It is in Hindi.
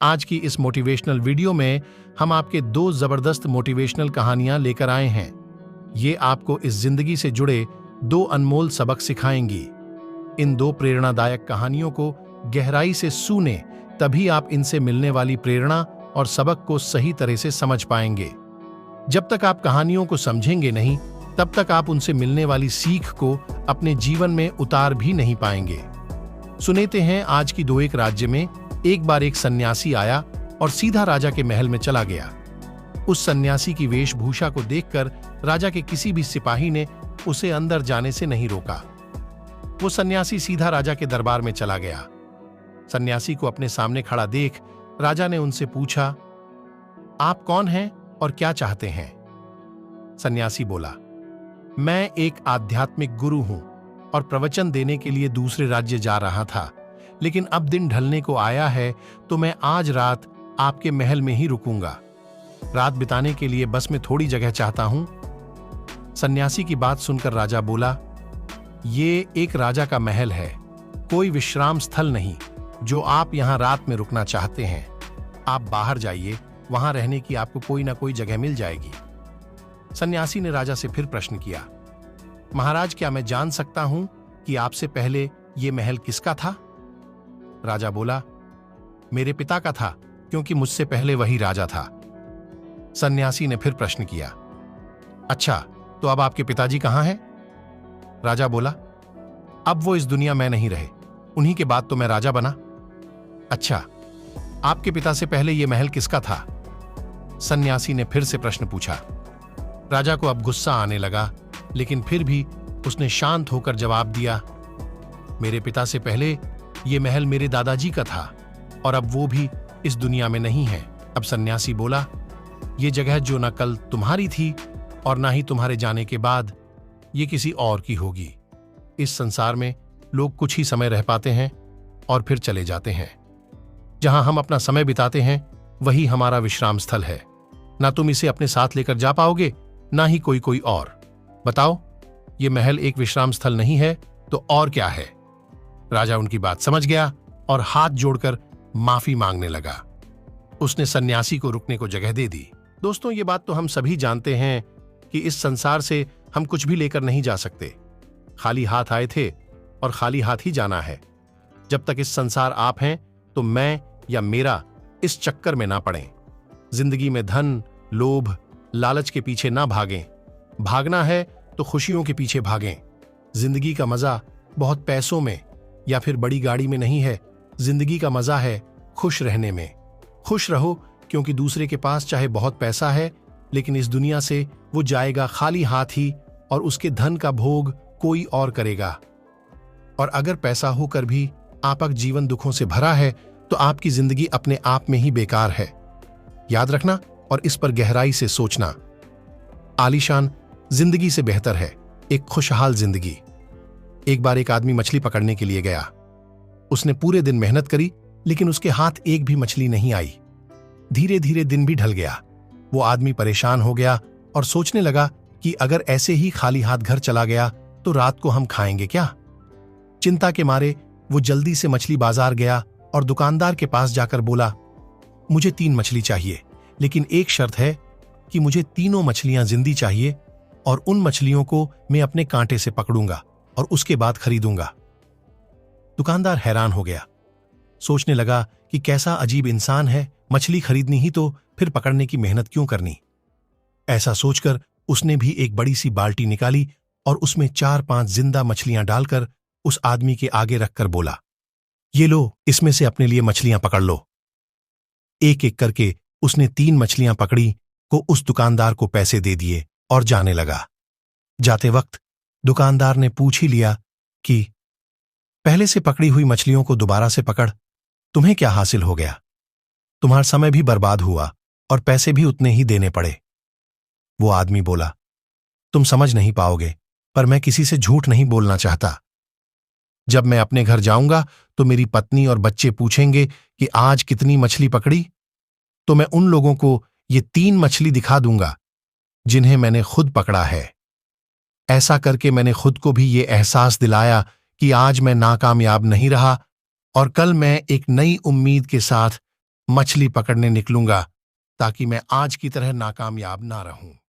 आज की इस मोटिवेशनल वीडियो में हम आपके दो जबरदस्त मोटिवेशनल कहानियां लेकर आए हैं। ये आपको इस जिंदगी से जुड़े दो अनमोल सबक सिखाएंगी। इन दो प्रेरणादायक कहानियों को गहराई से सुने, तभी आप इनसे मिलने वाली प्रेरणा और सबक को सही तरह से समझ पाएंगे। जब तक आप कहानियों को समझेंगे नहीं, तब तक आप उनसे मिलने वाली सीख को अपने जीवन में उतार भी नहीं पाएंगे। सुनते हैं आज की दो। एक राज्य में एक बार एक सन्यासी आया और सीधा राजा के महल में चला गया। उस सन्यासी की वेशभूषा को देखकर राजा के किसी भी सिपाही ने उसे अंदर जाने से नहीं रोका। वो सन्यासी सीधा राजा के दरबार में चला गया। सन्यासी को अपने सामने खड़ा देख राजा ने उनसे पूछा, आप कौन हैं और क्या चाहते हैं? सन्यासी बोला, मैं एक आध्यात्मिक गुरु हूं और प्रवचन देने के लिए दूसरे राज्य जा रहा था, लेकिन अब दिन ढलने को आया है तो मैं आज रात आपके महल में ही रुकूंगा। रात बिताने के लिए बस में थोड़ी जगह चाहता हूं। सन्यासी की बात सुनकर राजा बोला, ये एक राजा का महल है, कोई विश्राम स्थल नहीं जो आप यहां रात में रुकना चाहते हैं। आप बाहर जाइए, वहां रहने की आपको कोई ना कोई जगह मिल जाएगी। सन्यासी ने राजा से फिर प्रश्न किया, महाराज, क्या मैं जान सकता हूं कि आपसे पहले यह महल किसका था? राजा बोला, मेरे पिता का था, क्योंकि मुझसे पहले वही राजा था। सन्यासी ने फिर प्रश्न किया, अच्छा, तो अब आपके पिताजी कहां हैं? राजा बोला, अब वो इस दुनिया में नहीं रहे, उन्हीं के बाद तो मैं राजा बना। अच्छा, आपके पिता से पहले यह महल किसका था? सन्यासी ने फिर से प्रश्न पूछा। राजा को अब गुस्सा आने लगा, लेकिन फिर भी उसने शांत होकर जवाब दिया, मेरे पिता से पहले यह महल मेरे दादाजी का था और अब वो भी इस दुनिया में नहीं है। अब सन्यासी बोला, ये जगह जो न कल तुम्हारी थी और ना ही तुम्हारे जाने के बाद ये किसी और की होगी। इस संसार में लोग कुछ ही समय रह पाते हैं और फिर चले जाते हैं। जहां हम अपना समय बिताते हैं वही हमारा विश्राम स्थल है। ना तुम इसे अपने साथ लेकर जा पाओगे, ना ही कोई और। बताओ, ये महल एक विश्राम स्थल नहीं है तो और क्या है? राजा उनकी बात समझ गया और हाथ जोड़कर माफी मांगने लगा। उसने सन्यासी को रुकने को जगह दे दी। दोस्तों, ये बात तो हम सभी जानते हैं कि इस संसार से हम कुछ भी लेकर नहीं जा सकते। खाली हाथ आए थे और खाली हाथ ही जाना है। जब तक इस संसार आप हैं तो मैं या मेरा इस चक्कर में ना पड़ें। जिंदगी में धन, लोभ, लालच के पीछे ना भागें। भागना है तो खुशियों के पीछे भागें। जिंदगी का मजा बहुत पैसों में या फिर बड़ी गाड़ी में नहीं है। जिंदगी का मजा है खुश रहने में। खुश रहो, क्योंकि दूसरे के पास चाहे बहुत पैसा है, लेकिन इस दुनिया से वो जाएगा खाली हाथ ही और उसके धन का भोग कोई और करेगा। और अगर पैसा होकर भी आपका जीवन दुखों से भरा है तो आपकी जिंदगी अपने आप में ही बेकार है। याद रखना और इस पर गहराई से सोचना। आलीशान जिंदगी से बेहतर है एक खुशहाल जिंदगी। एक बार एक आदमी मछली पकड़ने के लिए गया। उसने पूरे दिन मेहनत करी, लेकिन उसके हाथ एक भी मछली नहीं आई। धीरे धीरे दिन भी ढल गया। वो आदमी परेशान हो गया और सोचने लगा कि अगर ऐसे ही खाली हाथ घर चला गया तो रात को हम खाएंगे क्या? चिंता के मारे वो जल्दी से मछली बाजार गया और दुकानदार के पास जाकर बोला, मुझे 3 मछली चाहिए, लेकिन एक शर्त है कि मुझे तीनों मछलियां जिंदी चाहिए और उन मछलियों को मैं अपने कांटे से पकड़ूंगा और उसके बाद खरीदूंगा। दुकानदार हैरान हो गया। सोचने लगा कि कैसा अजीब इंसान है, मछली खरीदनी ही तो फिर पकड़ने की मेहनत क्यों करनी। ऐसा सोचकर उसने भी एक बड़ी सी बाल्टी निकाली और उसमें 4-5 जिंदा मछलियां डालकर उस आदमी के आगे रखकर बोला, ये लो, इसमें से अपने लिए मछलियां पकड़ लो। एक एक करके उसने 3 मछलियां पकड़ी को उस दुकानदार को पैसे दे दिए और जाने लगा। जाते वक्त दुकानदार ने पूछ ही लिया कि पहले से पकड़ी हुई मछलियों को दोबारा से पकड़, तुम्हें क्या हासिल हो गया? तुम्हारा समय भी बर्बाद हुआ और पैसे भी उतने ही देने पड़े। वो आदमी बोला, तुम समझ नहीं पाओगे, पर मैं किसी से झूठ नहीं बोलना चाहता। जब मैं अपने घर जाऊंगा तो मेरी पत्नी और बच्चे पूछेंगे कि आज कितनी मछली पकड़ी, तो मैं उन लोगों को ये 3 मछली दिखा दूंगा जिन्हें मैंने खुद पकड़ा है। ऐसा करके मैंने खुद को भी ये एहसास दिलाया कि आज मैं नाकामयाब नहीं रहा और कल मैं एक नई उम्मीद के साथ मछली पकड़ने निकलूंगा ताकि मैं आज की तरह नाकामयाब ना रहूं।